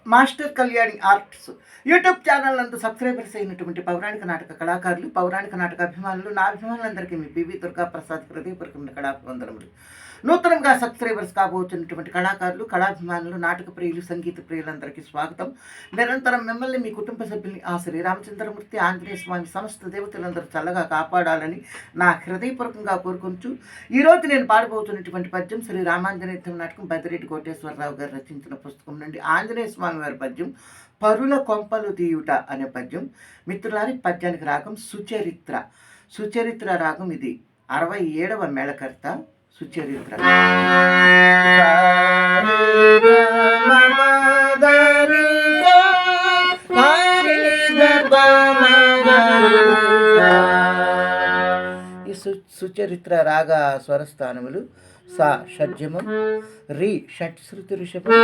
Master Kalyani arts YouTube channel నందు subscribers అయినటువంటి పౌరాణిక నాటక కళాకారులు, పౌరాణిక నాటక అభిమానులు, నా అభిమానులందరికీ మీ పివి దుర్గా ప్రసాద్ హృదయపూర్వకమైన కళాభివందనములు. నూతనంగా సబ్స్క్రైబర్స్ కాబోతున్నటువంటి కళాకారులు, కళాభిమానులు, నాటక ప్రియులు, సంగీత ప్రియులందరికీ స్వాగతం. నిరంతరం మిమ్మల్ని, మీ కుటుంబ సభ్యుల్ని ఆ శ్రీరామచంద్రమూర్తి, ఆంజనేయ స్వామి, సమస్త దేవతలందరూ చల్లగా కాపాడాలని నా హృదయపూర్వకంగా కోరుకుంటూ ఈరోజు నేను పాడబోతున్నటువంటి పద్యం శ్రీ రామాంజనేయ నాటకం బదిరెడ్డి కోటేశ్వరరావు గారు రచించిన పుస్తకం నుండి ఆంజనేయ స్వామి వారి పద్యం పరుల కొంపలు తీయుట అనే పద్యం. మిత్రులారి పద్యానికి రాగం సుచరిత్ర. సుచరిత్ర రాగం ఇది 67వ మేళకర్త సుచరిత్ర. ఈ సుచరిత్ర రాగ స్వరస్థానములు సా షడ్జమం, రి షట్శ్రుతి ఋషభం,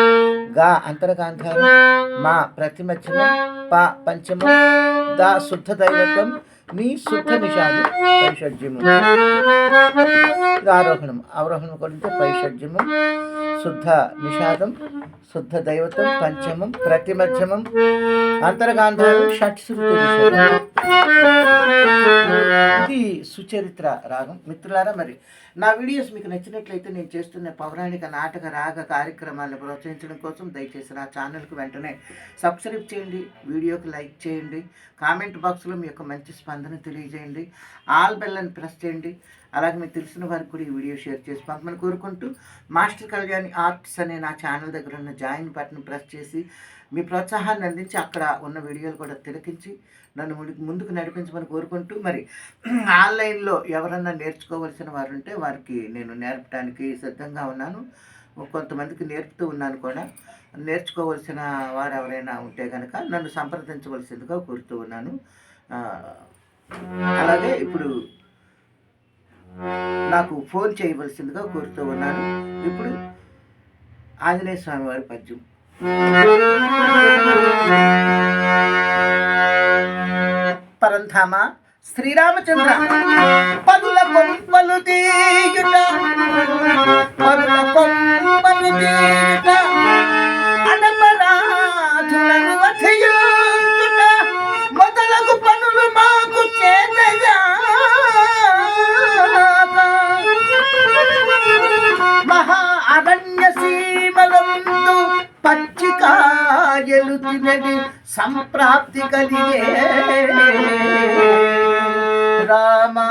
గా అంతరగాంధారం, మా ప్రతిమధ్యమం, పా పంచమం, దా శుద్ధ దైవత్వం, మీ శుద్ధ నిషాదం పైషడ్జము. ఆరోహణం. అవరోహణం కొడితే పైషడ్జమం, శుద్ధ నిషాదం, శుద్ధ దైవతం, పంచమం, ప్రతిమధ్యమం, అంతర్గాంధారం, షట్శ్రుతి ఋషభం. ఇది సుచరిత్ర రాగం. మిత్రులారా, మరి నా వీడియోస్ మీకు నచ్చినట్లయితే నేను చేస్తున్న పౌరాణిక నాటక రాగ కార్యక్రమాలను ప్రోత్సహించడం కోసం దయచేసి నా ఛానల్కి వెంటనే సబ్స్క్రైబ్ చేయండి, వీడియోకి లైక్ చేయండి, కామెంట్ బాక్స్లో మీ యొక్క మంచి స్పందన తెలియజేయండి, ఆల్ బెల్ అని ప్రెస్ చేయండి. అలాగే మీకు తెలిసిన వారికి కూడా ఈ వీడియో షేర్ చేసి పంపమని కోరుకుంటూ, మాస్టర్ కళ్యాణి ఆర్ట్స్ అనే నా ఛానల్ దగ్గర ఉన్న జాయిన్ బటన్ ప్రెస్ చేసి మీ ప్రోత్సాహాన్ని అందించి అక్కడ ఉన్న వీడియోలు కూడా తిలకించి నన్ను ముందుకు నడిపించమని కోరుకుంటూ, మరి ఆన్లైన్లో ఎవరన్నా నేర్చుకోవలసిన వారు ఉంటే వారికి నేను నేర్పడానికి సిద్ధంగా ఉన్నాను. కొంతమందికి నేర్పుతూ ఉన్నాను కూడా. నేర్చుకోవలసిన వారు ఎవరైనా ఉంటే కనుక నన్ను సంప్రదించవలసిందిగా కోరుతూ ఉన్నాను. అలాగే ఇప్పుడు నాకు ఫోన్ చేయవలసిందిగా కోరుతూ ఉన్నాను. ఇప్పుడు ఆంజనేయ స్వామి వారి పద్యం. పరంధామ శ్రీరామచంద్ర పరుల కొంపలు తీయుట, పరుల కొంపలు తీయుట, అనపరాధులను వధించుట మొదలగు పనులు మాకు చేతగా మహా అరణ్య సీమలందు పచ్చికాయలు తినడి సంప్రాప్తి కలిగే రామా.